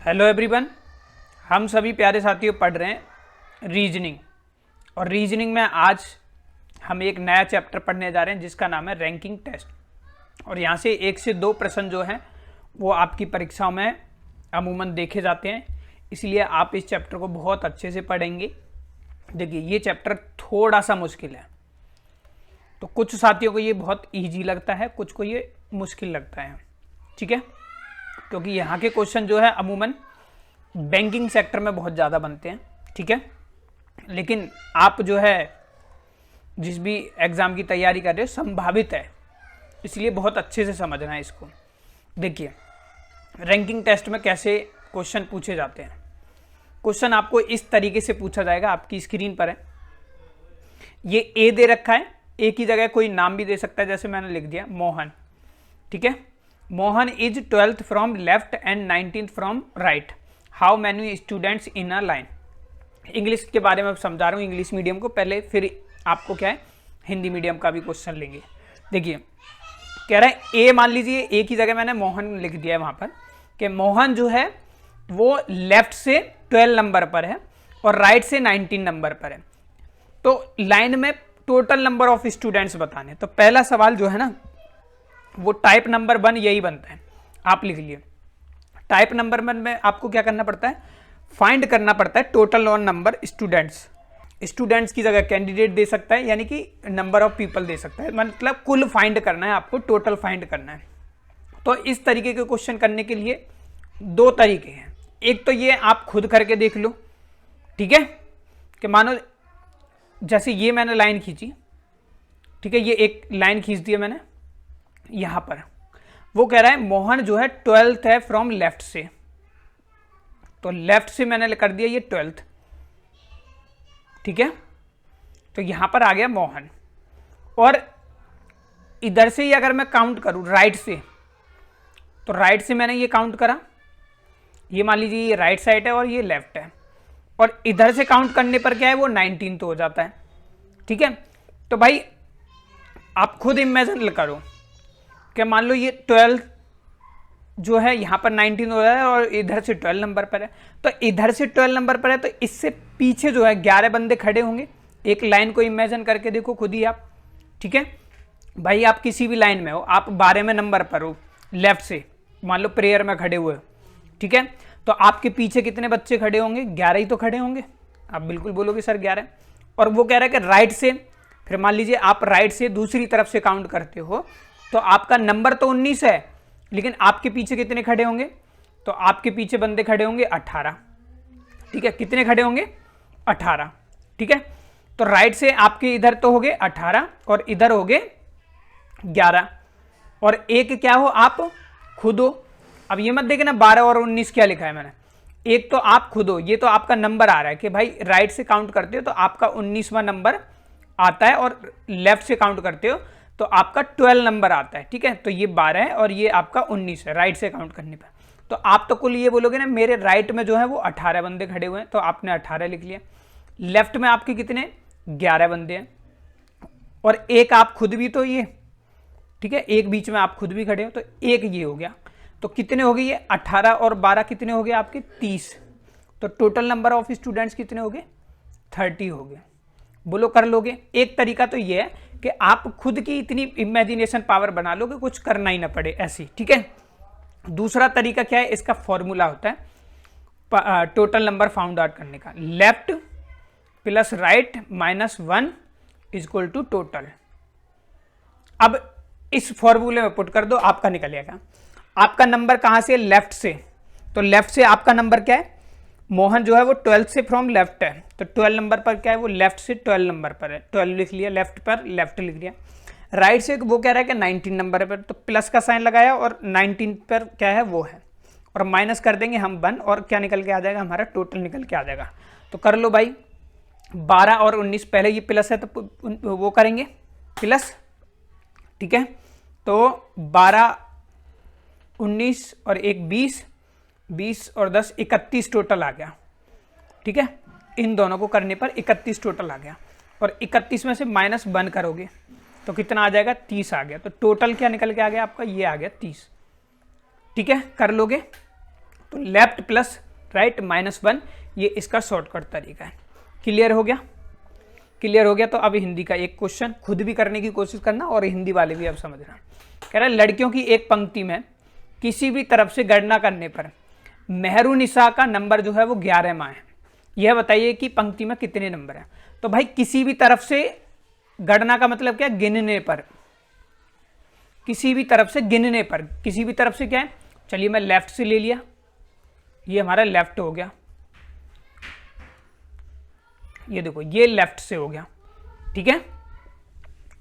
Hello everyone, हम सभी प्यारे साथियों पढ़ रहे हैं रीजनिंग। और रीजनिंग में आज हम एक नया चैप्टर पढ़ने जा रहे हैं जिसका नाम है रैंकिंग टेस्ट। और यहाँ से 1 से 2 प्रश्न जो हैं वो आपकी परीक्षाओं में अमूमन देखे जाते हैं, इसलिए आप इस चैप्टर को बहुत अच्छे से पढ़ेंगे। देखिए, ये चैप्टर थोड़ा सा मुश्किल है, तो कुछ साथियों को ये बहुत ईजी लगता है, कुछ को ये मुश्किल लगता है, ठीक है। क्योंकि यहाँ के क्वेश्चन जो है अमूमन बैंकिंग सेक्टर में बहुत ज़्यादा बनते हैं, ठीक है। लेकिन आप जो है जिस भी एग्ज़ाम की तैयारी कर रहे हो संभावित है, इसलिए बहुत अच्छे से समझना है इसको। देखिए, रैंकिंग टेस्ट में कैसे क्वेश्चन पूछे जाते हैं। क्वेश्चन आपको इस तरीके से पूछा जाएगा, आपकी स्क्रीन पर है। ये ए दे रखा है, ए की जगह कोई नाम भी दे सकता है, जैसे मैंने लिख दिया मोहन, ठीक है। Mohan is 12th from left and 19th from right, how many students in a line. English के बारे में समझा रहा हूँ, इंग्लिश मीडियम को पहले, फिर आपको क्या है हिंदी मीडियम का भी क्वेश्चन लेंगे। देखिए, कह रहा है ए, मान लीजिए ए की जगह मैंने मोहन लिख दिया है वहाँ पर, कि मोहन जो है वो लेफ्ट से 12 नंबर पर है और राइट से 19 नंबर पर है। तो लाइन में टोटल नंबर ऑफ स्टूडेंट्स बताने। तो पहला सवाल जो है ना वो टाइप नंबर 1 यही बनता है, आप लिख लिए। टाइप नंबर 1 में आपको क्या करना पड़ता है, फाइंड करना पड़ता है total on number students. Students की जगह कैंडिडेट दे सकता है, यानी कि नंबर ऑफ पीपल दे सकता है, मतलब कुल फाइंड करना है आपको, टोटल फाइंड करना है। तो इस तरीके के क्वेश्चन करने के लिए 2 तरीके हैं। एक तो ये आप खुद करके देख लो, ठीक है, कि मानो जैसे ये मैंने लाइन खींची, ठीक है, ये एक लाइन खींच दी है मैंने यहां पर। वो कह रहा है मोहन जो है 12th है फ्रॉम लेफ्ट से, तो लेफ्ट से मैंने कर दिया ये 12th, ठीक है। तो यहां पर आ गया मोहन। और इधर से ही अगर मैं काउंट करूं राइट से, तो राइट से मैंने ये काउंट करा, ये मान लीजिए ये राइट साइड है और ये लेफ्ट है, और इधर से काउंट करने पर क्या है वो 19 तो हो जाता है, ठीक है। तो भाई आप खुद इमेजिन करो कि मान लो ये 12 जो है यहाँ पर 19 हो रहा है और इधर से 12 नंबर पर है, तो इधर से 12 नंबर पर है, तो इससे पीछे जो है 11 बंदे खड़े होंगे। एक लाइन को इमेजिन करके देखो खुद ही आप, ठीक है। भाई आप किसी भी लाइन में हो, आप 12वें नंबर पर हो लेफ्ट से, मान लो प्रेयर में खड़े हुए हो, ठीक है। तो आपके पीछे कितने बच्चे खड़े होंगे, 11 ही तो खड़े होंगे। आप बिल्कुल बोलोगे सर 11। और वो कह रहा है कि राइट से, फिर मान लीजिए आप राइट से दूसरी तरफ से काउंट करते हो, तो आपका नंबर तो 19 है, लेकिन आपके पीछे कितने खड़े होंगे, तो आपके पीछे बंदे खड़े होंगे 18, ठीक है। कितने खड़े होंगे, 18, ठीक है। तो राइट से आपके इधर तो हो गए 18 और इधर हो गए 11, और एक क्या हो, आप खुद हो। अब ये मत देखना 12 और 19 क्या लिखा है मैंने, एक तो आप खुद हो, ये तो आपका नंबर आ रहा है कि भाई राइट से काउंट करते हो तो आपका 19वां नंबर आता है, और लेफ्ट से काउंट करते हो तो आपका 12 नंबर आता है, ठीक है। तो ये 12 है और ये आपका 19 है राइट से काउंट करने पर। तो आप तो कुल ये बोलोगे ना मेरे राइट में जो है वो 18 बंदे खड़े हुए हैं, तो आपने 18 लिख लिया। लेफ्ट में आपके कितने, 11 बंदे हैं, और एक आप खुद भी तो ये, ठीक है, एक बीच में आप खुद भी खड़े हो, तो एक ये हो गया। तो कितने हो गए ये 18 और 12 कितने हो गए आपके 30। तो टोटल नंबर ऑफ स्टूडेंट्स कितने हो गए, 30 हो गए। बोलो कर लोगे। एक तरीका तो ये है कि आप खुद की इतनी इमेजिनेशन पावर बना लो कि कुछ करना ही ना पड़े ऐसी, ठीक है। दूसरा तरीका क्या है, इसका फॉर्मूला होता है टोटल नंबर फाउंड आउट करने का, left plus right minus 1 equal to total. अब इस फॉर्मूले में पुट कर दो, आपका निकल जाएगा। आपका नंबर कहां से, लेफ्ट से, तो लेफ्ट से आपका नंबर क्या है, मोहन जो है वो 12 से फ्रॉम लेफ्ट है, तो 12 नंबर पर क्या है वो लेफ्ट से 12 नंबर पर है, 12 लिख लिया, लेफ्ट पर लेफ्ट लिख लिया। राइट से वो कह रहा है कि 19 नंबर पर, तो प्लस का साइन लगाया और 19 पर क्या है वो है, और माइनस कर देंगे हम 1, और क्या निकल के आ जाएगा, हमारा टोटल निकल के आ जाएगा। तो कर लो भाई, 12 और 19, पहले ये प्लस है तो वो करेंगे प्लस, ठीक है। तो 12 19 और एक 20, 20 और 10 31 टोटल आ गया, ठीक है। इन दोनों को करने पर 31 टोटल आ गया, और 31 में से -1 करोगे तो कितना आ जाएगा, 30 आ गया। तो टोटल क्या निकल के आ गया आपका, ये आ गया 30, ठीक है। कर लोगे। तो लेफ्ट प्लस राइट -1 ये इसका शॉर्टकट तरीका है। क्लियर हो गया? क्लियर हो गया। तो अब हिंदी का एक क्वेश्चन खुद भी करने की कोशिश करना और हिंदी वाले भी अब समझना। कह रहा है लड़कियों की एक पंक्ति में किसी भी तरफ से गणना करने पर मेहरुनिसा का नंबर जो है वो 11वां है। यह बताइए कि पंक्ति में कितने नंबर हैं। तो भाई किसी भी तरफ से गणना का मतलब क्या? गिनने पर। किसी भी तरफ से गिनने पर, किसी भी तरफ से क्या है? चलिए मैं लेफ्ट से ले लिया, ये हमारा लेफ्ट हो गया, ये देखो ये लेफ्ट से हो गया, ठीक है।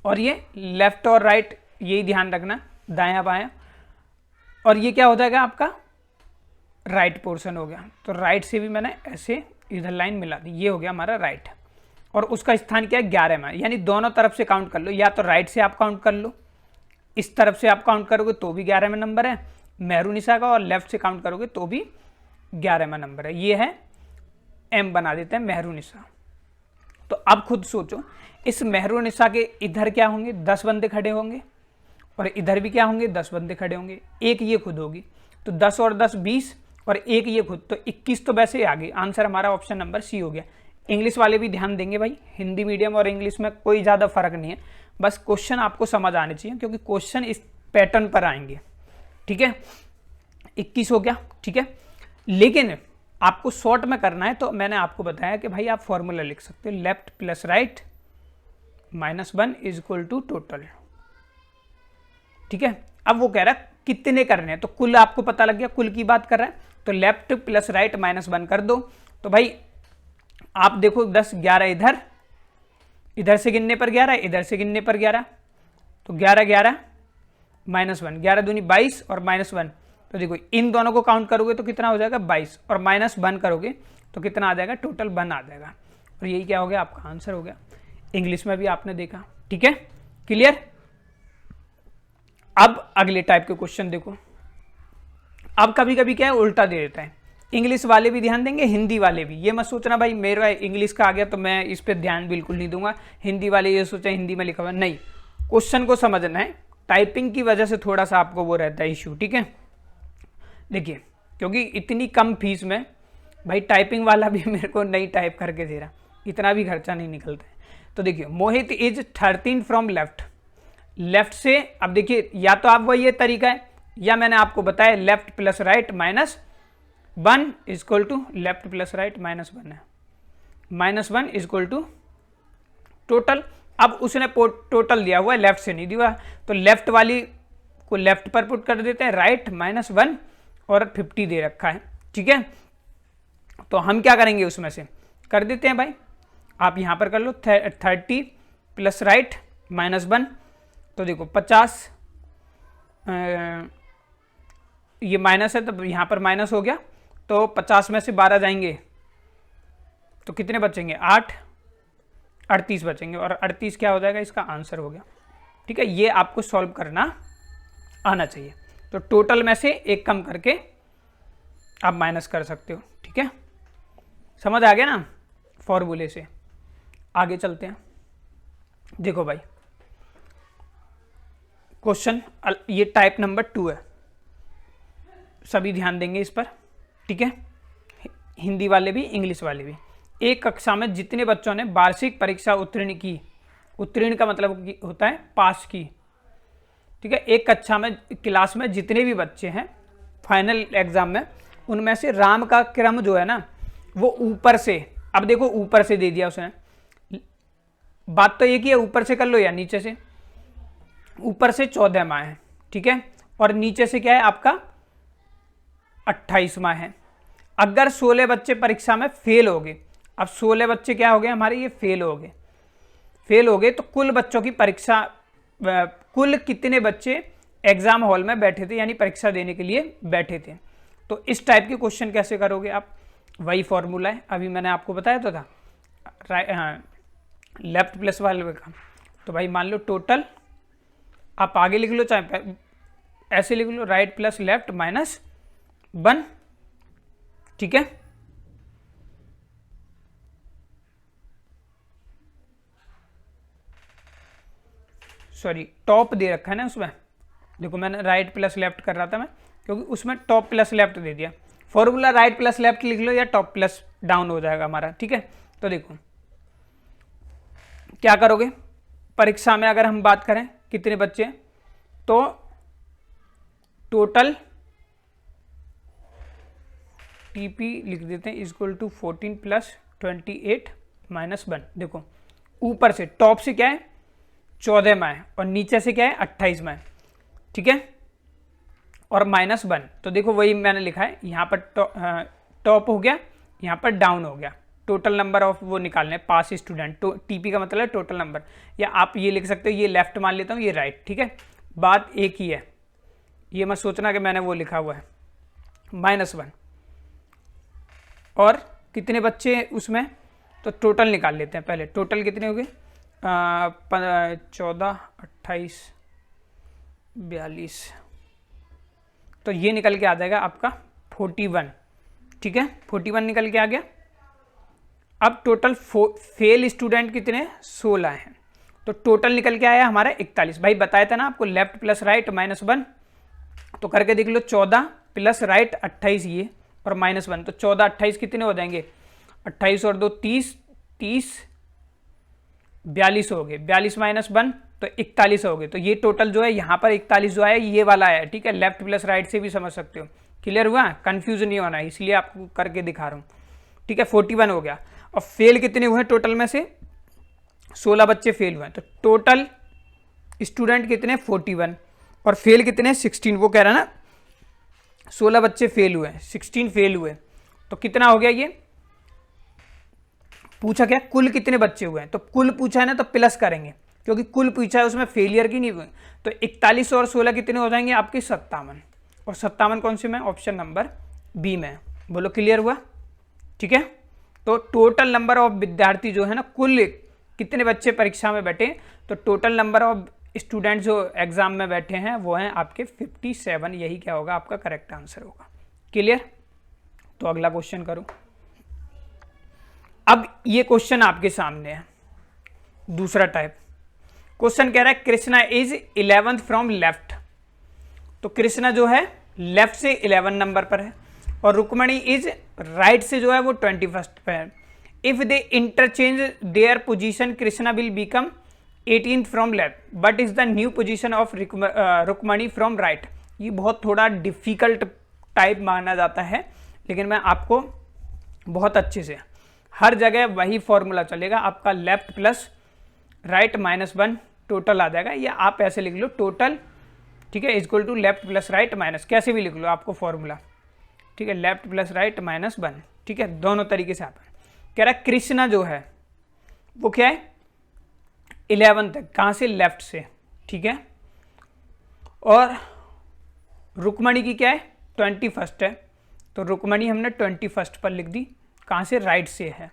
और ये लेफ्ट और राइट यही ध्यान रखना, दायां बायां। और ये क्या हो जाएगा आपका? राइट पोर्शन हो गया। तो राइट से भी मैंने ऐसे इधर लाइन मिला दी, ये हो गया हमारा राइट। और उसका स्थान क्या है? 11 में। यानी दोनों तरफ से काउंट कर लो, या तो राइट से आप काउंट कर लो, इस तरफ से आप काउंट करोगे तो भी 11 में नंबर है मेहरुनिसा का, और लेफ्ट से काउंट करोगे तो भी 11 में नंबर है। ये है एम, बना देते हैं मेहरुनिसा। तो अब खुद सोचो, इस मेहरुनिसा के इधर क्या होंगे? 10 बंदे खड़े होंगे, और इधर भी क्या होंगे? 10 बंदे खड़े होंगे। एक ये खुद होगी, तो 10 और 10 20, और एक ये खुद, तो 21 तो वैसे आ गई। आंसर हमारा ऑप्शन नंबर सी हो गया। इंग्लिश वाले भी ध्यान देंगे भाई, हिंदी मीडियम और इंग्लिश में कोई ज़्यादा फर्क नहीं है, बस क्वेश्चन आपको समझ आने चाहिए, क्योंकि क्वेश्चन इस पैटर्न पर आएंगे, ठीक है। 21 हो गया, ठीक है। लेकिन आपको शॉर्ट में करना है, तो मैंने आपको बताया कि भाई आप फॉर्मूला लिख सकते हो, left plus right -1 is equal to total, ठीक है। अब वो कह रहा है कितने करने हैं, तो कुल आपको पता लग गया, कुल की बात कर रहा है, तो लेफ्ट प्लस राइट -1 कर दो। तो भाई आप देखो 10 11 इधर, इधर से गिनने पर 11, इधर से गिनने पर 11, तो 11 11 -1, 11 दूनी 22 और -1, तो देखो इन दोनों को काउंट करोगे तो कितना हो जाएगा? 22, और -1 करोगे तो कितना आ जाएगा? टोटल 1 आ जाएगा। और यही क्या हो गया? आपका आंसर हो गया। इंग्लिश में भी आपने देखा, ठीक है, क्लियर। अब अगले टाइप के क्वेश्चन देखो। अब कभी कभी क्या है, उल्टा दे देता है। इंग्लिश वाले भी ध्यान देंगे, हिंदी वाले भी। ये मत सोचना भाई मेरा इंग्लिश का आ गया तो मैं इस पर ध्यान बिल्कुल नहीं दूंगा, हिंदी वाले ये सोचा हिंदी में लिखा हुआ, नहीं, क्वेश्चन को समझना है। टाइपिंग की वजह से थोड़ा सा आपको वो रहता है इशू, ठीक है। देखिए, क्योंकि इतनी कम फीस में भाई टाइपिंग वाला भी मेरे को नहीं टाइप करके दे रहा, इतना भी खर्चा नहीं निकलता है। तो देखिए, मोहित इज 13 फ्रॉम लेफ्ट, लेफ्ट से। अब देखिए, या तो आप वही ये तरीका है, या मैंने आपको बताया left plus right -1 is equal to left plus right -1 है, -1 इज इक्वल टू टोटल। अब उसने टोटल दिया हुआ है, लेफ्ट से नहीं दिया, तो लेफ्ट वाली को लेफ्ट पर पुट कर देते हैं, राइट -1 और 50 दे रखा है, ठीक है। तो हम क्या करेंगे, उसमें से कर देते हैं भाई, आप यहां पर कर लो 30 प्लस राइट -1, तो देखो 50, ये माइनस है तो यहां पर माइनस हो गया, तो 50 में से 12 जाएंगे तो कितने बचेंगे? 8, 38 बचेंगे, और 38 क्या हो जाएगा? इसका आंसर हो गया, ठीक है। ये आपको सॉल्व करना आना चाहिए। तो टोटल में से एक कम करके आप माइनस कर सकते हो, ठीक है। समझ आ गया ना फॉर्मूले से? आगे चलते हैं। देखो भाई, क्वेश्चन ये टाइप नंबर 2 है, सभी ध्यान देंगे इस पर, ठीक है। हिंदी वाले भी, इंग्लिश वाले भी। एक कक्षा में जितने बच्चों ने वार्षिक परीक्षा उत्तीर्ण की, उत्तीर्ण का मतलब होता है पास की, ठीक है। एक कक्षा में, क्लास में जितने भी बच्चे हैं फाइनल एग्जाम में, उनमें से राम का क्रम जो है ना वो ऊपर से, अब देखो ऊपर से दे दिया उसने, बात तो एक ही है, ऊपर से कर लो या नीचे से। ऊपर से 14वां है, ठीक है, और नीचे से क्या है आपका 28वां है। अगर 16 बच्चे परीक्षा में फेल हो गए, अब 16 बच्चे क्या हो गए हमारे, ये फेल हो गए, फेल हो गए, तो कुल बच्चों की परीक्षा, कुल कितने बच्चे एग्जाम हॉल में बैठे थे, यानी परीक्षा देने के लिए बैठे थे। तो इस टाइप के क्वेश्चन कैसे करोगे आप? वही फॉर्मूला है, अभी मैंने आपको बताया तो था, लेफ्ट प्लस वाले का। तो भाई मान लो टोटल, आप आगे लिख लो चाहे ऐसे लिख लो, राइट प्लस लेफ्ट -1, ठीक है। सॉरी, टॉप दे रखा है ना उसमें, देखो मैंने राइट प्लस लेफ्ट कर रहा था मैं, क्योंकि उसमें टॉप प्लस लेफ्ट दे दिया। फॉर्मूला राइट प्लस लेफ्ट लिख लो या टॉप प्लस डाउन हो जाएगा हमारा, ठीक है। तो देखो क्या करोगे, परीक्षा में अगर हम बात करें कितने बच्चे, तो टोटल टीपी लिख देते हैं इक्वल टू 14 प्लस 28 माइनस 1। देखो ऊपर से टॉप से क्या है 14 में है और नीचे से क्या है 28 में है, ठीक है, और माइनस 1। तो देखो वही मैंने लिखा है, यहाँ पर टॉप हो गया, यहाँ पर डाउन हो गया। टोटल नंबर ऑफ वो निकालने पास स्टूडेंट, तो टीपी का मतलब है टोटल नंबर, या आप ये लिख सकते हो, ये लेफ्ट मान लेता हूँ, ये राइट, ठीक है। बात एक ही है, ये मत सोचना कि मैंने वो लिखा हुआ है -1। और कितने बच्चे उसमें, तो टोटल निकाल लेते हैं पहले। टोटल कितने हो गए 14, 28, 42, तो ये निकल के आ जाएगा आपका 41, ठीक है। 41 निकल के आ गया। अब टोटल फेल स्टूडेंट कितने 16 हैं, तो टोटल निकल के आया हमारा 41। भाई बताया था ना आपको लेफ्ट प्लस राइट -1, तो करके देख लो 14 प्लस राइट 28 ये और -1, तो 14 28 कितने हो जाएंगे 28 और 2 30, 30 42 हो गए, 42 माइनस 1 तो 41 हो गए। तो ये टोटल जो है यहाँ पर 41 जो है ये वाला है, ठीक है। लेफ्ट प्लस राइट से भी समझ सकते हो, क्लियर हुआ, कंफ्यूज नहीं होना है, इसलिए आपको करके दिखा रहा हूँ, ठीक है। 41 हो गया। और फेल कितने हुए टोटल में से 16 बच्चे फेल हुए, तो टोटल स्टूडेंट कितने 41 और फेल कितने 16, वो कह रहा है ना 16 बच्चे फेल हुए, 16 फेल हुए, तो कितना हो गया ये पूछा क्या कुल कितने बच्चे हुए हैं, तो कुल पूछा है ना तो प्लस करेंगे क्योंकि कुल पूछा है उसमें फेलियर की नहीं हुए। तो 41 और 16 कितने हो जाएंगे आपके 57, और 57 कौन से में ऑप्शन नंबर बी में, बोलो क्लियर हुआ, ठीक है। तो टोटल नंबर ऑफ विद्यार्थी जो है ना, कुल कितने बच्चे परीक्षा में बैठे, तो टोटल नंबर ऑफ स्टूडेंट जो एग्जाम में बैठे हैं वो हैं आपके 57, यही क्या होगा आपका करेक्ट आंसर होगा, क्लियर। तो अगला क्वेश्चन करो। अब ये क्वेश्चन आपके सामने है, दूसरा टाइप क्वेश्चन कह रहा है Krishna is 11th from left, तो कृष्णा जो है लेफ्ट से 11 नंबर पर है और रुक्मणी इज राइट से जो है वो 21st पे है। If they interchange their position Krishna will become 18th from left but is the new position of Rukmani from right. ये बहुत थोड़ा डिफिकल्ट टाइप माना जाता है, लेकिन मैं आपको बहुत अच्छे से हर जगह वही फॉर्मूला चलेगा आपका, लेफ्ट प्लस राइट -1 टोटल आ जाएगा, या आप ऐसे लिख लो टोटल, ठीक है, equal to left plus right minus, कैसे भी लिख लो आपको फॉर्मूला, ठीक है, लेफ्ट प्लस राइट -1, ठीक है, दोनों तरीके से आता है। कह रहा है कृष्णा जो है वो क्या है 11 तक, कहाँ से लेफ्ट से, ठीक है, और रुक्मणी की क्या है 21st है, तो रुक्मणी हमने 21st पर लिख दी, कहाँ से राइट से है।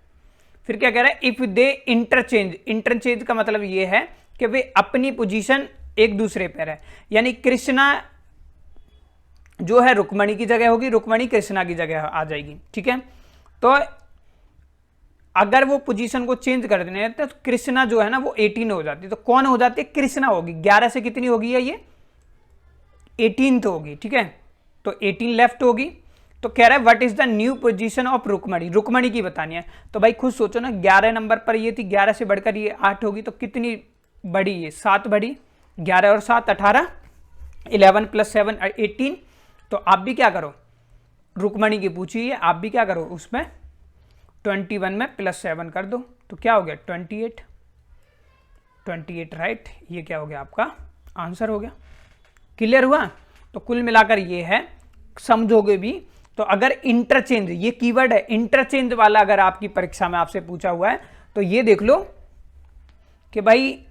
फिर क्या कह रहा है इफ दे इंटरचेंज, इंटरचेंज का मतलब ये है कि वे अपनी पोजीशन एक दूसरे पर है, यानी कृष्णा जो है रुक्मणी की जगह होगी, रुक्मणी कृष्णा की जगह आ जाएगी, ठीक है। तो अगर वो पोजीशन को चेंज कर देने तो कृष्णा जो है ना वो 18 हो जाती है, तो कौन हो जाती है कृष्णा होगी, 11 से कितनी होगी है ये 18th होगी, ठीक है, तो 18 लेफ्ट होगी। तो कह रहा है what is the new position of Rukmani, Rukmani की बतानी है, तो भाई खुद सोचो ना 11 नंबर पर ये थी, 11 से बढ़कर ये 8 होगी, तो कितनी बड़ी ये 7 बड़ी, 11 और 7 18, 11 + 7 18। तो आप भी क्या करो, रुक्मणी की पूछी है, आप भी क्या करो उसमें 21 में +7 कर दो, तो क्या हो गया 28, 28 राइट, ये क्या हो गया आपका आंसर हो गया, क्लियर हुआ। तो कुल मिलाकर ये है, समझोगे भी तो अगर इंटरचेंज, ये कीवर्ड है इंटरचेंज वाला, अगर आपकी परीक्षा में आपसे पूछा हुआ है तो ये देख लो कि भाई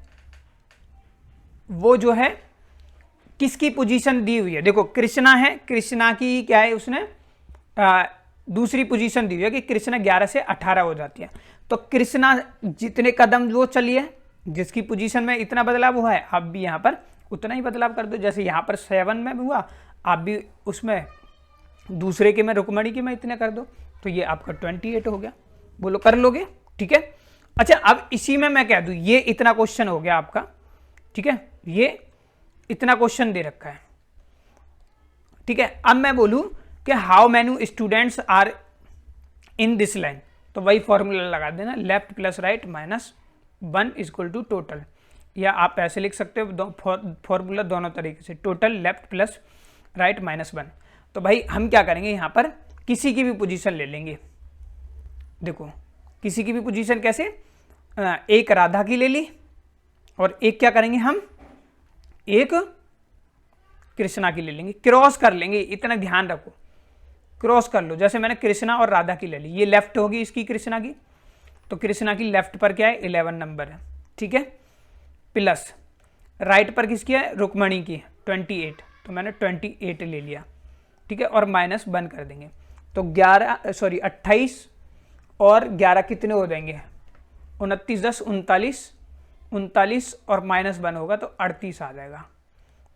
वो जो है किसकी पोजीशन दी हुई है, देखो कृष्णा है, कृष्णा की क्या है उसने दूसरी पोजीशन दी हुई है कि कृष्णा 11 से 18 हो जाती है, तो कृष्णा जितने कदम वो चली है, जिसकी पोजीशन में इतना बदलाव हुआ है, आप भी यहाँ पर उतना ही बदलाव कर दो, जैसे यहाँ पर 7 में भी हुआ, आप भी उसमें दूसरे के में रुक्मणी के में इतने कर दो, तो ये आपका 28 हो गया, बोलो कर लोगे, ठीक है। अच्छा अब इसी में मैं कह दूं ये इतना क्वेश्चन हो गया आपका, ठीक है, ये इतना क्वेश्चन दे रखा है, ठीक है। अब मैं बोलूं कि how many students are in this line, तो वही फॉर्मूला लगा देना, left plus right minus 1 equal to total, या आप ऐसे लिख सकते हो फॉर्मूला दोनों तरीके से, total left plus right minus 1। तो भाई हम क्या करेंगे, यहाँ पर किसी की भी पोजीशन ले लेंगे। देखो किसी की भी पोजीशन कैसे, एक राधा की ले ली और एक क्या करेंगे हम, एक कृष्णा की ले लेंगे, क्रॉस कर लेंगे, इतना ध्यान रखो, क्रॉस कर लो। जैसे मैंने कृष्णा और राधा की ले ली, ये लेफ्ट होगी इसकी कृष्णा की, तो कृष्णा की लेफ्ट पर क्या है 11 नंबर है, ठीक है, प्लस राइट पर किसकी है, रुक्मणी की 28, तो मैंने 28 ले लिया, ठीक है, और माइनस 1 कर देंगे, तो 28 और 11 कितने हो जाएंगे, 29 10 39, 39 और माइनस 1 होगा तो 38 आ जाएगा।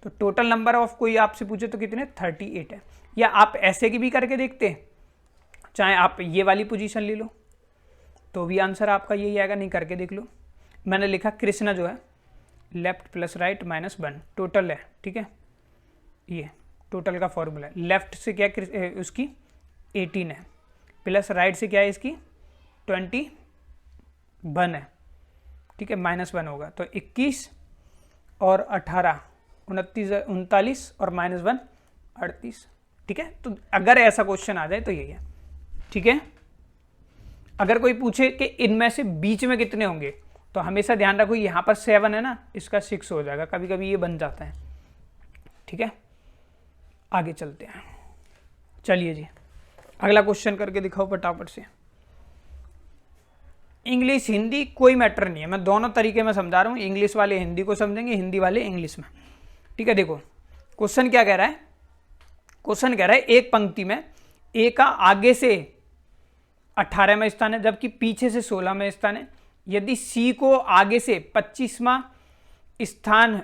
तो टोटल नंबर ऑफ कोई आपसे पूछे तो कितने 38 है। या आप ऐसे की भी करके देखते हैं, चाहे आप ये वाली पोजीशन ले लो तो भी आंसर आपका यही आएगा, नहीं करके देख लो। मैंने लिखा कृष्णा जो है left plus right minus 1 total है, ठीक है, ये टोटल का फॉर्मूला है। लेफ्ट से क्या उसकी 18 है, प्लस राइट से क्या है इसकी 21 है, ठीक है, माइनस 1 होगा तो 21 और 18 39 और माइनस 1 38, ठीक है। तो अगर ऐसा क्वेश्चन आ जाए तो यही है, ठीक है। अगर कोई पूछे कि इनमें से बीच में कितने होंगे, तो हमेशा ध्यान रखो यहाँ पर 7 है ना, इसका 6 हो जाएगा, कभी कभी ये बन जाता है, ठीक है। आगे चलते हैं, चलिए जी अगला क्वेश्चन करके दिखाओ फटाफट से। इंग्लिश हिंदी कोई मैटर नहीं है, मैं दोनों तरीके में समझा रहा हूँ, इंग्लिश वाले हिंदी को समझेंगे, हिंदी वाले इंग्लिश में, ठीक है। देखो क्वेश्चन क्या कह रहा है, क्वेश्चन कह रहा है एक पंक्ति में ए का आगे से 18वां स्थान है जबकि पीछे से 16वां स्थान है। यदि सी को आगे से 25वां स्थान,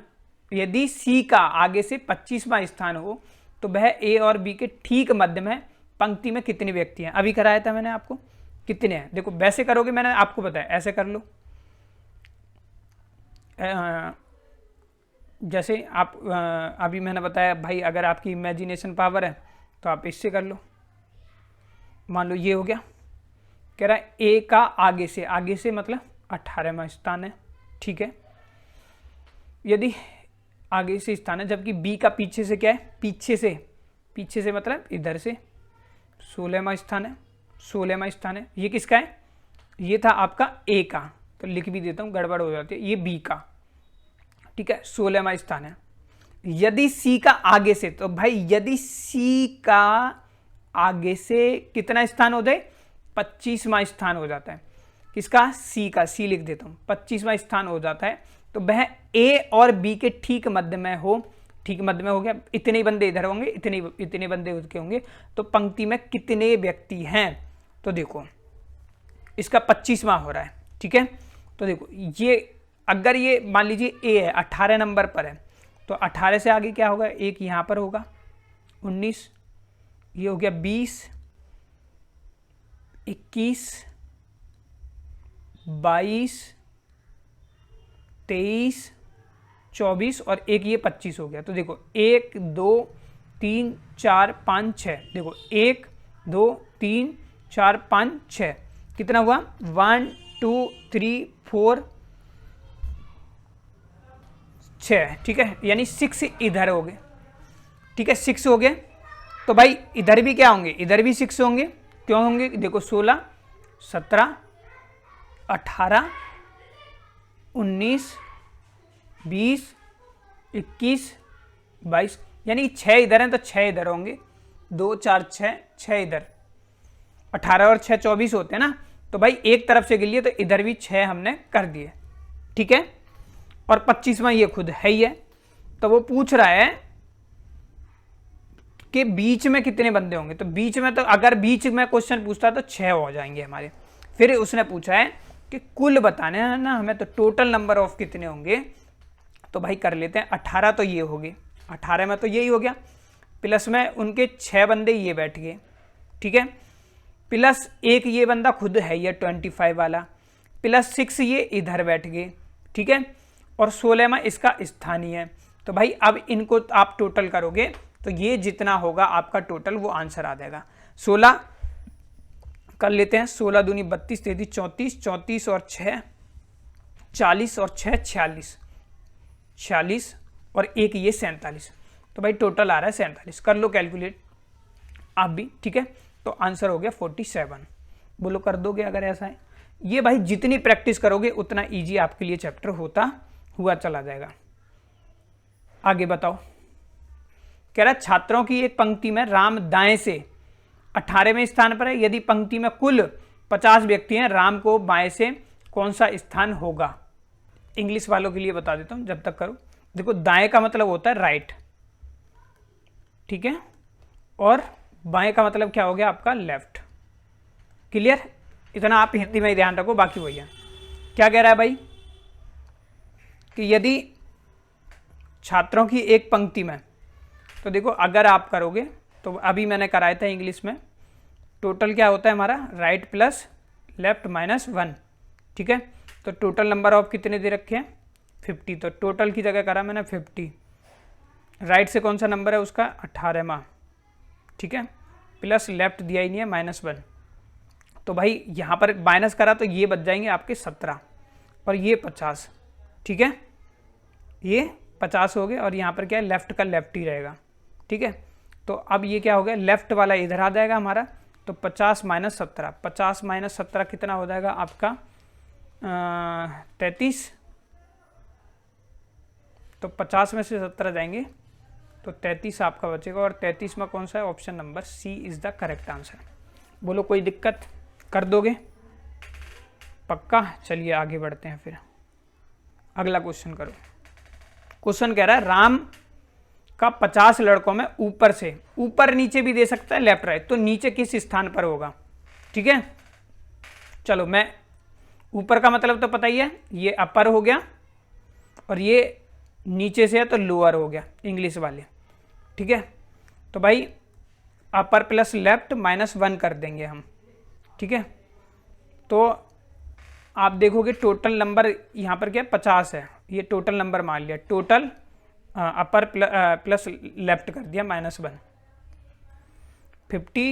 यदि सी का आगे से 25वां स्थान हो तो वह ए और बी के ठीक मध्य में पंक्ति में कितने व्यक्ति हैं। अभी कराया था मैंने आपको, कितने हैं। देखो वैसे करोगे, मैंने आपको बताया ऐसे कर लो, जैसे आप अभी मैंने बताया भाई, अगर आपकी इमेजिनेशन पावर है तो आप इससे कर लो। मान लो ये हो गया, कह रहा है ए का आगे से मतलब 18वां स्थान है, ठीक है। यदि आगे से स्थान है जबकि बी का पीछे से क्या है, पीछे से मतलब इधर से 16वां स्थान है, 16वां स्थान है। ये किसका है, ये था आपका ए का, तो लिख भी देता हूँ गड़बड़ हो जाती है, ये बी का, ठीक है, 16वां स्थान है। यदि सी का आगे से, तो भाई यदि सी का आगे से कितना स्थान हो जाए, 25वां स्थान हो जाता है। किसका, सी का, सी लिख देता हूं, 25वां स्थान हो जाता है, तो वह ए और बी के ठीक मध्य में हो, ठीक मध्य में हो गया। इतने ही बंदे इधर होंगे, इतने बंदे उधर के होंगे, तो पंक्ति में कितने व्यक्ति हैं। तो देखो इसका 25वां हो रहा है, ठीक है। तो देखो ये अगर ये मान लीजिए ए है 18 नंबर पर है, तो 18 से आगे क्या होगा, एक यहाँ पर होगा 19, ये हो गया 20, 21, 22, 23, 24 और एक ये 25 हो गया। तो देखो 1 2 3 4 5 6, देखो 1 2 3 4 5 6, कितना हुआ 1 2 3 4 6, ठीक है, यानी 6 इधर हो गए, ठीक है, 6 हो गए। तो भाई इधर भी क्या होंगे, इधर भी 6 होंगे, क्यों होंगे, देखो 16 17 18 19 20 21 22, यानी 6 इधर हैं तो 6 इधर होंगे, 2 4 6 इधर, 18 और 6 24 होते हैं ना। तो भाई एक तरफ से गिलिए तो इधर भी 6 हमने कर दिए, ठीक है। और 25वां ये खुद है ही है, तो वो पूछ रहा है कि बीच में कितने बंदे होंगे। तो बीच में, तो अगर बीच में क्वेश्चन पूछता तो 6 हो जाएंगे हमारे। फिर उसने पूछा है कि कुल बताने हैं ना हमें, तो टोटल नंबर ऑफ कितने होंगे। तो भाई कर लेते हैं, 18 तो ये हो गए, 18 में तो यही हो गया, प्लस में उनके 6 बंदे ये बैठ गए, ठीक है, प्लस एक ये बंदा खुद है ये 25 वाला, प्लस 6 ये इधर बैठ गए, ठीक है, और 16वां इसका स्थानीय है। तो भाई अब इनको आप टोटल करोगे तो ये जितना होगा आपका टोटल वो आंसर आ जाएगा। 16 कर लेते हैं, 16 दूनी 32, 33 34, 34 और 6 40 और 6 46, 46 और एक ये 47। तो भाई टोटल आ रहा है 47। कर लो कैलकुलेट आप भी, ठीक है। तो आंसर हो गया 47। बोलो कर दोगे अगर ऐसा है? ये भाई जितनी प्रैक्टिस करोगे उतना इजी आपके लिए चैप्टर होता हुआ चला जाएगा। आगे बताओ। कह रहा है छात्रों की एक पंक्ति में राम दाएं से 18वें स्थान पर है। यदि पंक्ति में कुल 50 व्यक्ति हैं, राम को बाएं से कौन सा स्थान होगा? इंग्लिश वालों के लिए बता देता हूं जब तक करो। देखो दाएं का मतलब होता है राइट, ठीक है, और बाएं का मतलब क्या हो गया आपका? लेफ्ट। क्लियर? इतना आप हिंदी में ही ध्यान रखो, बाकी वही है। क्या कह रहा है भाई कि यदि छात्रों की एक पंक्ति में, तो देखो अगर आप करोगे तो अभी मैंने कराया था इंग्लिश में, टोटल क्या होता है हमारा? राइट प्लस लेफ्ट माइनस 1, ठीक है। तो टोटल नंबर ऑफ कितने दे रखे हैं? 50। तो टोटल की जगह करा मैंने 50। राइट से कौन सा नंबर है उसका? 18वां, ठीक है, प्लस लेफ्ट दिया ही नहीं है -1। तो भाई यहाँ पर माइनस करा तो ये बच जाएंगे आपके 17 और ये 50, ठीक है, ये 50 हो गए और यहाँ पर क्या है? लेफ्ट का लेफ्ट ही रहेगा, ठीक है। तो अब ये क्या हो गया? लेफ्ट वाला इधर आ जाएगा हमारा। तो 50 माइनस 17, 50 माइनस 17 कितना हो जाएगा आपका? 33। तो 50 में से 17 जाएंगे तो 33 आपका बचेगा, और 33 में कौन सा है? Option number C is the correct answer. बोलो कोई दिक्कत? कर दोगे पक्का? चलिए आगे बढ़ते हैं फिर। अगला क्वेश्चन करो। क्वेश्चन कह रहा है राम का 50 लड़कों में ऊपर से, ऊपर नीचे भी दे सकता है, लेफ्ट राइट, तो नीचे किस स्थान पर होगा? ठीक है, चलो मैं ऊपर का मतलब तो पता ही है, ये अपर हो गया और ये नीचे से है तो लोअर हो गया इंग्लिश वाले, ठीक है। तो भाई अपर प्लस लेफ्ट -1 कर देंगे हम, ठीक है। तो आप देखोगे टोटल नंबर यहाँ पर क्या 50 है, ये टोटल नंबर मान लिया, टोटल अपर प्लस लेफ्ट कर दिया -1। 50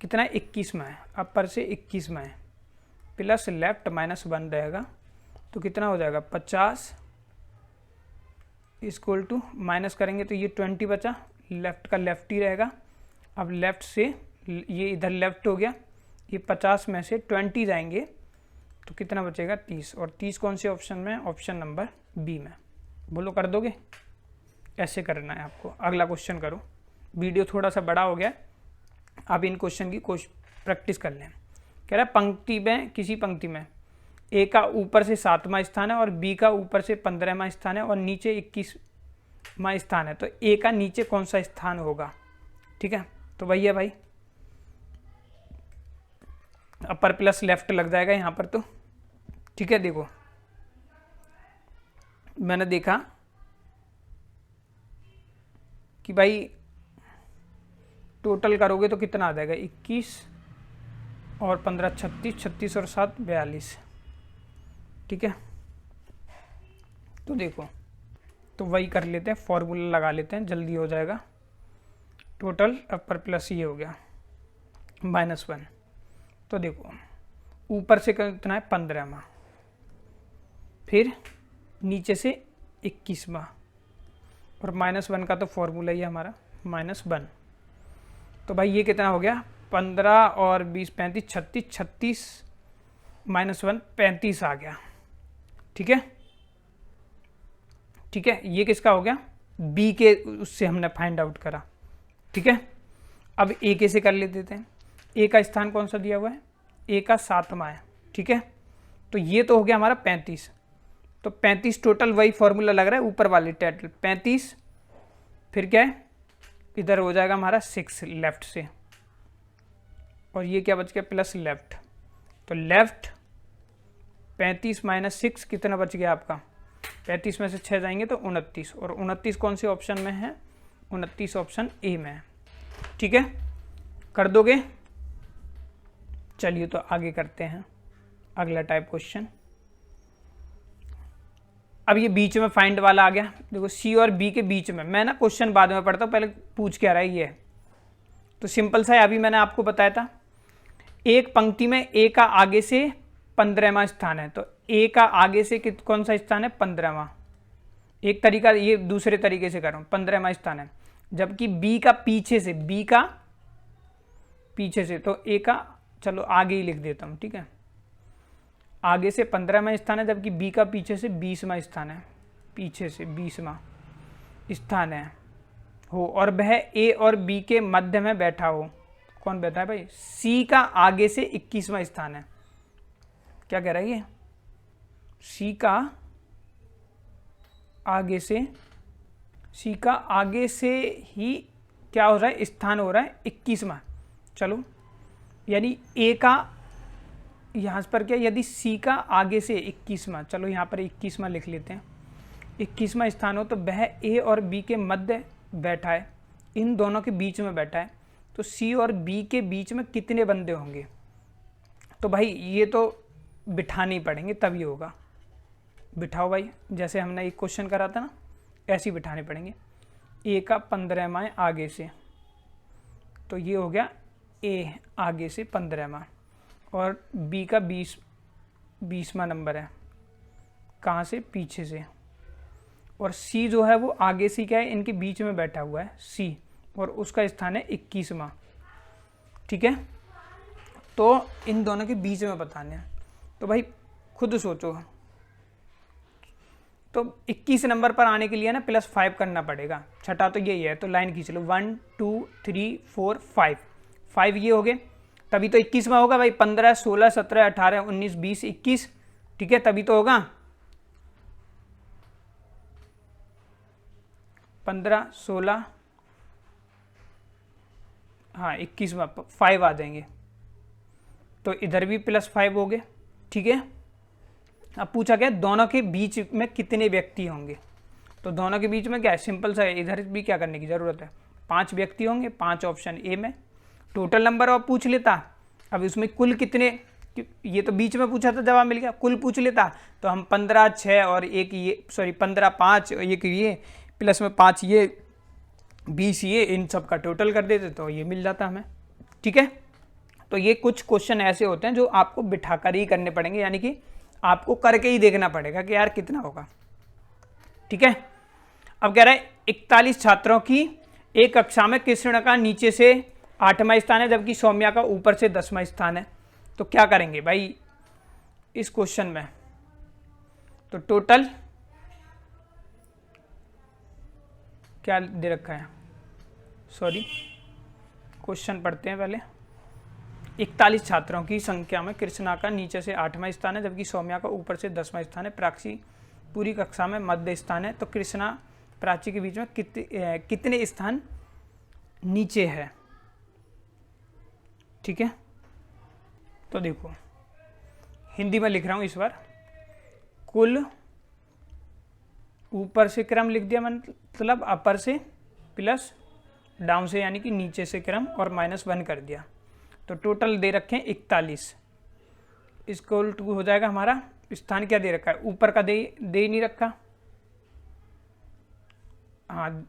कितना है? 21 में है, अपर से 21 में है, प्लस लेफ्ट -1 रहेगा तो कितना हो जाएगा? 50 इक्वल टू माइनस करेंगे तो ये 20 बचा, लेफ्ट का लेफ्ट ही रहेगा। अब लेफ्ट से ये इधर लेफ्ट हो गया, ये 50 में से 20 जाएंगे तो कितना बचेगा? 30, और 30 कौन से ऑप्शन में? ऑप्शन नंबर बी में। बोलो कर दोगे? ऐसे करना है आपको। अगला क्वेश्चन करो। वीडियो थोड़ा सा बड़ा हो गया, आप इन क्वेश्चन की प्रैक्टिस कर लें। कह रहा है पंक्ति में, किसी पंक्ति में ए का ऊपर से 7वां स्थान है और बी का ऊपर से 15वां स्थान है और नीचे 21वां स्थान है, तो ए का नीचे कौन सा स्थान होगा? ठीक है, तो वही है भाई, अपर प्लस लेफ्ट लग जाएगा यहाँ पर तो, ठीक है। देखो मैंने देखा कि भाई टोटल करोगे तो कितना आ जाएगा? 21 और 15 36, 36 और 7 42, ठीक है। तो देखो, तो वही कर लेते हैं, फॉर्मूला लगा लेते हैं, जल्दी हो जाएगा। टोटल अपर प्लस ये हो गया -1। तो देखो ऊपर से कितना है? 15वां, फिर नीचे से 21वां, और -1 का तो फॉर्मूला ही है हमारा -1। तो भाई ये कितना हो गया? 15 और 20 35, 36, 36 -1 35 आ गया, ठीक है, ठीक है। ये किसका हो गया? बी के, उससे हमने फाइंड आउट करा, ठीक है। अब ए के से कर लेते हैं। ए का स्थान कौन सा दिया हुआ है? ए का 7वां है, ठीक है। तो ये तो हो गया हमारा 35, तो 35 टोटल वही फॉर्मूला लग रहा है ऊपर वाले टोटल 35, फिर क्या है इधर हो जाएगा हमारा 6 लेफ्ट से, और ये क्या बच गया? Plus left. तो लेफ्ट 35 - 6 कितना बच गया आपका? 35 में से 6 जाएंगे तो 29, और 29 कौन से ऑप्शन में है? 29 ऑप्शन ए में है, ठीक है। कर दोगे? चलिए तो आगे करते हैं अगला टाइप क्वेश्चन। अब ये बीच में फाइंड वाला आ गया, देखो सी और बी के बीच में, मैं ना क्वेश्चन बाद में पढ़ता हूँ, पहले पूछ क्या रहा है ये। तो सिंपल सा है, अभी मैंने आपको बताया था एक पंक्ति में ए का आगे से 15वां स्थान है, तो ए का आगे से कौन सा स्थान है, 15वां। एक तरीका, ये दूसरे तरीके से कर रहा हूँ, 15वां स्थान है। जबकि बी का पीछे से, बी का पीछे से, तो ए का चलो आगे ही लिख देता हूँ, ठीक है, आगे से 15वां स्थान है, जबकि बी का पीछे से 20वां स्थान है, पीछे से 20वां स्थान है हो, और वह ए और बी के मध्य में बैठा हो। कौन बैठा है भाई, सी का आगे से 21वां स्थान है। क्या कह रहा है ये, सी का आगे से, सी का आगे से ही क्या हो रहा है, स्थान हो रहा है 21वां। चलो यानी ए का यहाँ पर क्या, यदि सी का आगे से 21वां, चलो यहाँ पर 21वां लिख लेते हैं, 21वां स्थान हो तो वह ए और बी के मध्य बैठा है, इन दोनों के बीच में बैठा है, तो सी और बी के बीच में कितने बंदे होंगे। तो भाई ये तो बिठाने पड़ेंगे तभी होगा, बिठाओ भाई, जैसे हमने एक क्वेश्चन करा था ना, ऐसे ही बिठाने पड़ेंगे। ए का 15वां आगे से, तो ये हो गया ए आगे से 15वां, और बी का 20वां नंबर है, कहाँ से, पीछे से, और सी जो है वो आगे से क्या है, इनके बीच में बैठा हुआ है सी, और उसका स्थान है 21वां, ठीक है। तो इन दोनों के बीच में बताने हैं, तो भाई खुद सोचो, तो 21 नंबर पर आने के लिए ना +5 करना पड़ेगा, छठा तो यही है, तो लाइन खींच लो 1 2 3 4 5 ये हो गए, तभी तो 21वां होगा भाई, 15 16 17 18 19 20 21, ठीक है, तभी तो होगा 15 16, हाँ 21वां 5 आ जाएंगे, तो इधर भी +5 हो गए, ठीक है। अब पूछा गया दोनों के बीच में कितने व्यक्ति होंगे, तो दोनों के बीच में क्या है, सिंपल सा है, इधर भी क्या करने की ज़रूरत है, 5 व्यक्ति होंगे, 5 ऑप्शन ए में, टोटल नंबर और पूछ लेता, अब इसमें कुल कितने, ये तो बीच में पूछा था जवाब मिल गया, कुल पूछ लेता तो हम 15 6 और एक ये, सॉरी 15 5 और एक ये प्लस में 5 ये 20 ये, इन सब का टोटल कर देते तो ये मिल जाता हमें, ठीक है। तो ये कुछ क्वेश्चन ऐसे होते हैं जो आपको बिठाकर ही करने पड़ेंगे, यानी कि आपको करके ही देखना पड़ेगा कि यार कितना होगा, ठीक है। अब कह रहा है 41 छात्रों की एक कक्षा में कृष्ण का नीचे से 8वां स्थान है, जबकि सौम्या का ऊपर से 10वां स्थान है, तो क्या करेंगे भाई इस क्वेश्चन में, तो टोटल क्या दे रखा है, सॉरी क्वेश्चन पढ़ते हैं पहले। 41 छात्रों की संख्या में कृष्णा का नीचे से 8वां स्थान है, जबकि सौम्या का ऊपर से 10वां स्थान है, प्राची पूरी कक्षा में मध्य स्थान है, तो कृष्णा प्राची के बीच में कितने स्थान नीचे है, ठीक है। तो देखो हिंदी में लिख रहा हूँ इस बार, कुल ऊपर से क्रम लिख दिया, मतलब अपर से प्लस डाउन से, यानी कि नीचे से क्रम और -1 कर दिया, तो टोटल दे रखे हैं 41, इक्वल टू हो जाएगा हमारा स्थान क्या दे रखा है, ऊपर का दे ही नहीं रखा, हाँ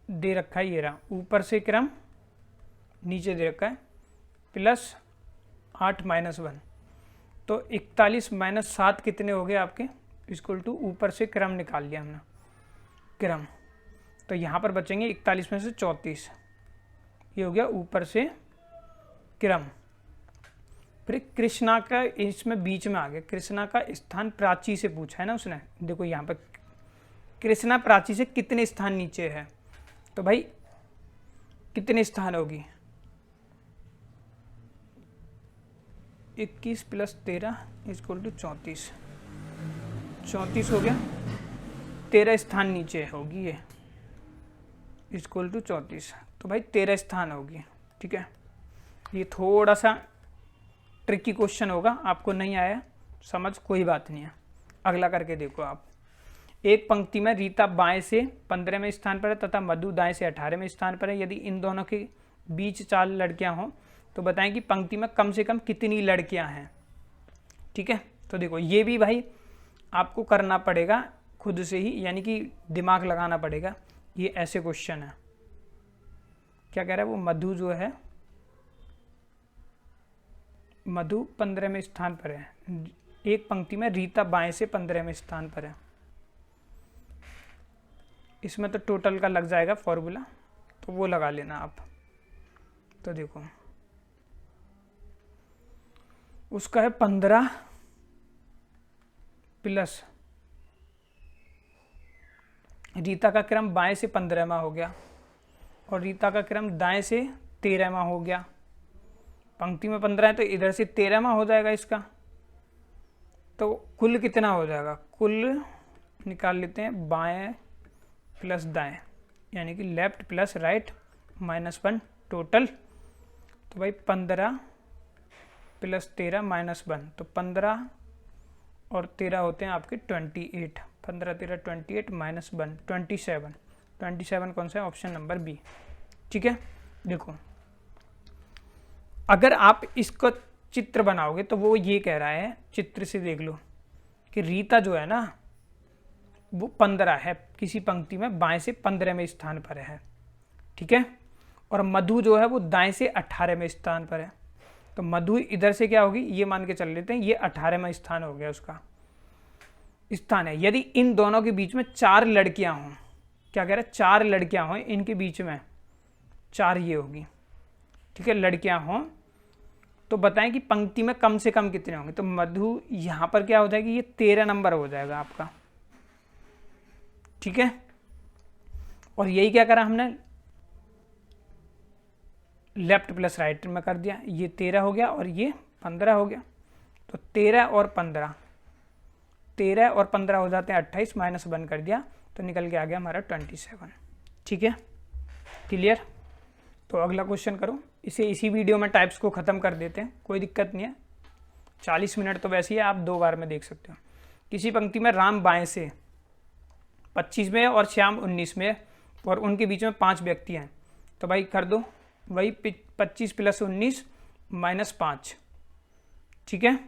दे रखा है, ये रहा ऊपर से क्रम, नीचे दे रखा है +8 -1, तो 41 - 7 कितने हो गए आपके, इक्वल टू ऊपर से क्रम निकाल लिया हमने क्रम, तो यहाँ पर बचेंगे 41 में से 34, ये हो गया ऊपर से क्रम। फिर कृष्णा का इसमें बीच में आ गया, कृष्णा का स्थान प्राची से पूछा है ना उसने, देखो यहाँ पर कृष्णा प्राची से कितने स्थान नीचे है, तो भाई कितने स्थान होगी, 21 + 13 = 34, 34 हो गया, 13 स्थान नीचे होगी ये, इक्वल टू 34, तो भाई 13 स्थान होगी, ठीक है। ये थोड़ा सा ट्रिकी क्वेश्चन होगा, आपको नहीं आया समझ कोई बात नहीं है, अगला करके देखो आप। एक पंक्ति में रीता बाएं से 15वें स्थान पर है तथा मधु दाएं से 18वें स्थान पर है, यदि इन दोनों के बीच 4 लड़कियां हों तो बताएं कि पंक्ति में कम से कम कितनी लड़कियां हैं, ठीक है। तो देखो ये भी भाई आपको करना पड़ेगा खुद से ही, यानी कि दिमाग लगाना पड़ेगा। ये ऐसे क्वेश्चन है। क्या कह रहा है वो, मधु जो है, मधु 15वें स्थान पर है। एक पंक्ति में रीता बाएं से 15वें स्थान पर है। इसमें तो टोटल का लग जाएगा फॉर्मूला, तो वो लगा लेना आप। तो देखो उसका है 15 प्लस रीता का क्रम बाएं से 15वां हो गया और रीता का क्रम दाएं से 13वां हो गया। पंक्ति में 15 है तो इधर से 13वां हो जाएगा इसका। तो कुल कितना हो जाएगा, कुल निकाल लेते हैं, बाएं प्लस दाएं, यानी कि लेफ्ट प्लस राइट -1 टोटल। तो भाई 15 प्लस 13 -1, तो 15 और 13 होते हैं आपके 28। 15 13 28 -1 27। 27 कौन सा है, ऑप्शन नंबर बी। ठीक है, देखो अगर आप इसको चित्र बनाओगे तो वो ये कह रहा है, चित्र से देख लो कि रीता जो है ना वो 15 है, किसी पंक्ति में बाएं से 15वें स्थान पर है। ठीक है, और मधु जो है वो दाएं से 18वें स्थान पर है। तो मधु इधर से क्या होगी, ये मान के चल लेते हैं, ये 18वां स्थान हो गया उसका स्थान है। यदि इन दोनों के बीच में 4 लड़कियां हों, क्या कह रहे हैं, 4 लड़कियां हों, इनके बीच में 4 ये होगी। ठीक है, लड़कियां हों तो बताएं कि पंक्ति में कम से कम कितने होंगे। तो मधु यहां पर क्या हो जाएगी, ये 13 नंबर हो जाएगा आपका। ठीक है, और यही क्या करा हमने, लेफ्ट प्लस राइट में कर दिया। ये 13 हो गया और ये 15 हो गया। तो 13 और 15 हो जाते हैं 28, -1 कर दिया तो निकल के आ गया हमारा 27। ठीक है, क्लियर। तो अगला क्वेश्चन करो। इसी वीडियो में टाइप्स को ख़त्म कर देते हैं, कोई दिक्कत नहीं है। 40 मिनट तो वैसे ही है, आप 2 बार में देख सकते हो। किसी पंक्ति में राम बाएं से 25 में और श्याम 19 में और उनके बीच में 5 व्यक्ति हैं। तो भाई कर दो वही 25 प्लस 19 -5। ठीक है,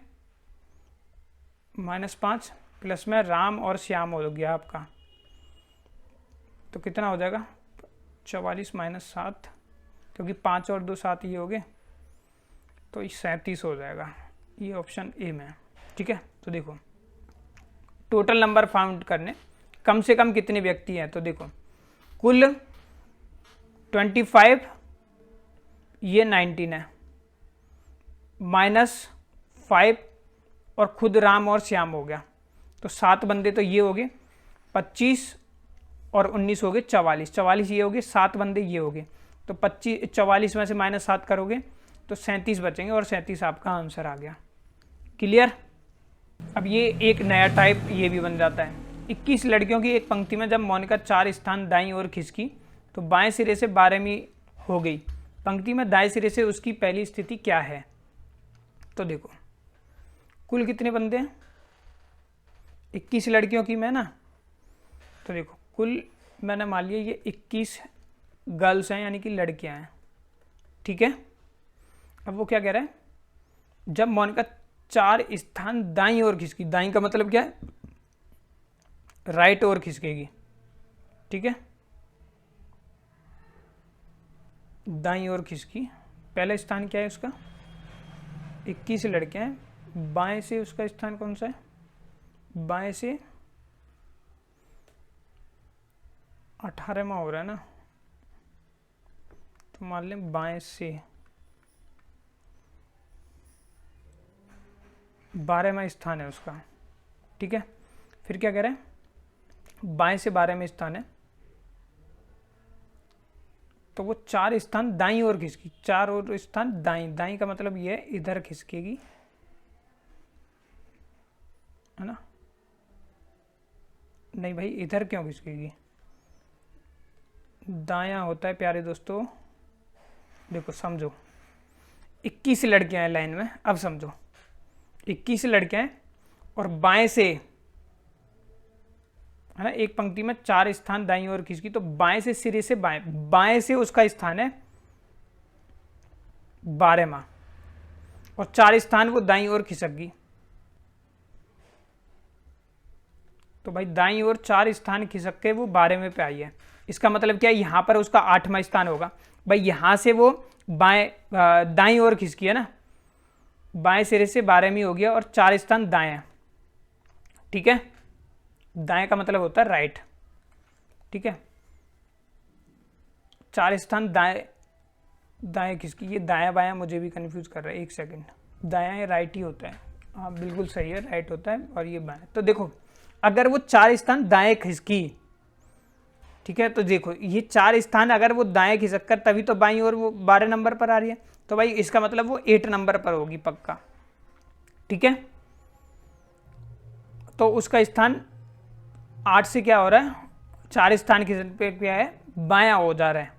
-5 प्लस में राम और श्याम हो गया आपका, तो कितना हो जाएगा 44 -7, क्योंकि 5 और 2 7 ये हो गए, तो 37 हो जाएगा। ये ऑप्शन ए में है। ठीक है, तो देखो टोटल नंबर फाउंड करने कम से कम कितने व्यक्ति हैं। तो देखो कुल 25, ये 19 है, -5 और खुद राम और श्याम हो गया, तो 7 बंदे तो ये हो गए, 25 और 19 हो गए 44, 44 ये हो गए, 7 बंदे ये हो गए। तो 44 में से -7 करोगे तो 37 बचेंगे और 37 आपका आंसर आ गया। क्लियर। अब ये एक नया टाइप ये भी बन जाता है। 21 लड़कियों की एक पंक्ति में जब मोनिका 4 स्थान दाईं ओर खिसकी तो बाएं सिरे से 12वीं हो गई। पंक्ति में दाएं सिरे से उसकी पहली स्थिति क्या है। तो देखो कुल कितने बंदे हैं, 21 लड़कियों की मैं ना, तो देखो कुल मैंने मान लिया ये 21 गर्ल्स हैं, यानी कि लड़कियां हैं। ठीक है, अब वो क्या कह रहा है, जब मोनिका 4 स्थान दाईं ओर खिसकी, दाईं का मतलब क्या है, राइट ओर खिसकेगी। ठीक है, दाईं ओर खिसकी, पहला स्थान क्या है उसका, 21 लड़कियां हैं। बाएं से उसका स्थान कौन सा है, बाएं से 18वां हो रहा है ना, तो मान लें बाएं से 12वां स्थान है उसका। ठीक है, फिर क्या कह रहे हैं, बाएं से 12वें स्थान है, तो वो 4 स्थान दाईं ओर खिसकी, 4 और स्थान दाईं, दाईं का मतलब ये है इधर खिसकेगी, है ना, नहीं भाई इधर क्यों खिसकेगी, दायां होता है प्यारे दोस्तों। देखो समझो 21 लड़कियां हैं लाइन में, अब समझो 21 लड़कियां हैं और बाएं से, है ना, एक पंक्ति में 4 स्थान दाईं ओर खिसकी, तो बाएं से सिरे से बाएं से उसका स्थान है 12वां और 4 स्थान वो दाईं ओर खिसक गई। तो भाई दाईं ओर 4 स्थान खिसक के वो 12वें पे आई है। इसका मतलब क्या है, यहाँ पर उसका 8वां स्थान होगा। भाई यहाँ से वो दाईं ओर खिसकी है ना, बाएं सिरे से 12वीं हो गया और 4 स्थान दाएं है। ठीक है, दाएं का मतलब होता है राइट। ठीक है, 4 स्थान दाएं दाएं खिसकी, ये दायां बायां मुझे भी कंफ्यूज कर रहा है, एक सेकंड। दायां या राइट ही होता है, हाँ बिल्कुल सही है, राइट होता है। और ये बाएं, तो देखो अगर वो 4 स्थान दाएं खिसकी, ठीक है, तो देखो ये 4 स्थान अगर वो दाएं खिसक कर तभी तो बाईं ओर वो 12 नंबर पर आ रही है, तो भाई इसका मतलब वो 8 नंबर पर होगी पक्का। ठीक है, तो उसका स्थान 8 से क्या हो रहा है, 4 स्थान खिसक पे क्या है, बायां हो जा रहा है।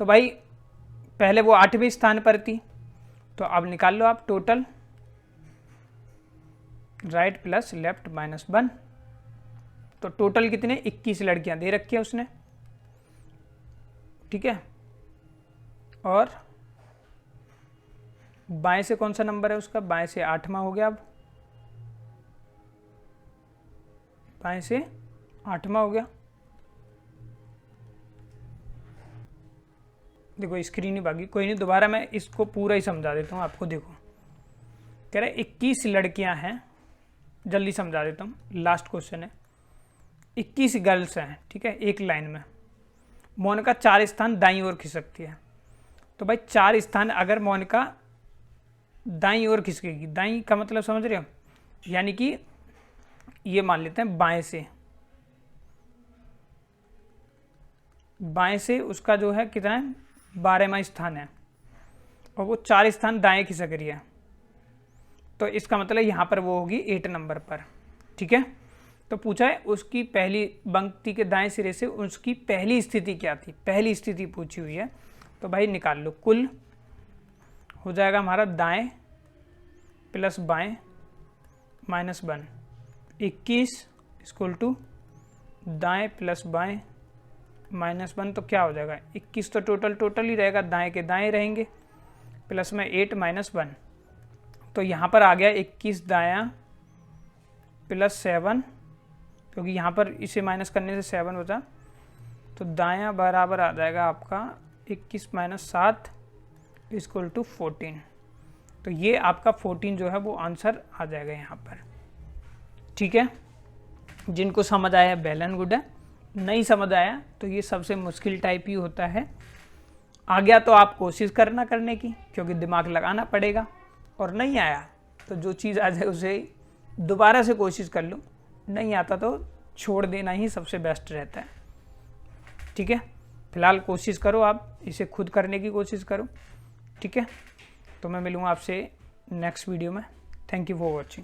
तो भाई पहले वो 8वें स्थान पर थी, तो अब निकाल लो आप टोटल राइट प्लस लेफ्ट -1। तो टोटल कितने, 21 लड़कियां दे रखी है उसने। ठीक है, और बाएं से कौन सा नंबर है उसका, बाएं से 8वां हो गया। अब बाएं से 8वां हो गया। देखो स्क्रीन ही भागी, कोई नहीं, दोबारा मैं इसको पूरा ही समझा देता हूँ आपको। देखो कह रहे 21 लड़कियां हैं, जल्दी समझा देता हूँ, लास्ट क्वेश्चन है। 21 गर्ल्स हैं, ठीक है, एक लाइन में। मोनिका 4 स्थान दाईं ओर खिसकती है, तो भाई 4 स्थान अगर मोनिका दाईं ओर खिसकेगी, दाईं का मतलब समझ रहे हो, यानी कि ये मान लेते हैं बाएं से उसका जो है कितना है, 12वां स्थान है, और वो 4 स्थान दाएं खिसक रही है, तो इसका मतलब यहाँ पर वो होगी 8 नंबर पर। ठीक है, तो पूछा है उसकी पहली पंक्ति के दाएं सिरे से उसकी पहली स्थिति क्या थी, पहली स्थिति पूछी हुई है। तो भाई निकाल लो, कुल हो जाएगा हमारा दाएं प्लस बाएं -1, 21 इक्वल टू दाएं प्लस बाएं -1, तो क्या हो जाएगा 21, तो टोटल ही रहेगा, दाएं के दाएं रहेंगे, प्लस में 8 -1, तो यहाँ पर आ गया 21 दायां प्लस 7, क्योंकि यहाँ पर इसे माइनस करने से 7 बचा, तो दायां बराबर आ जाएगा आपका 21 - 7 इक्वल टू 14। तो ये आपका 14 जो है वो आंसर आ जाएगा यहाँ पर। ठीक है, जिनको समझ आया वेल एंड गुड है, नहीं समझ आया तो ये सबसे मुश्किल टाइप ही होता है। आ गया तो आप कोशिश करना करने की, क्योंकि दिमाग लगाना पड़ेगा, और नहीं आया तो जो चीज़ आ जाए उसे दोबारा से कोशिश कर लो, नहीं आता तो छोड़ देना ही सबसे बेस्ट रहता है। ठीक है, फिलहाल कोशिश करो, आप इसे खुद करने की कोशिश करो। ठीक है, तो मैं मिलूँगा आपसे नेक्स्ट वीडियो में। Thank you for watching.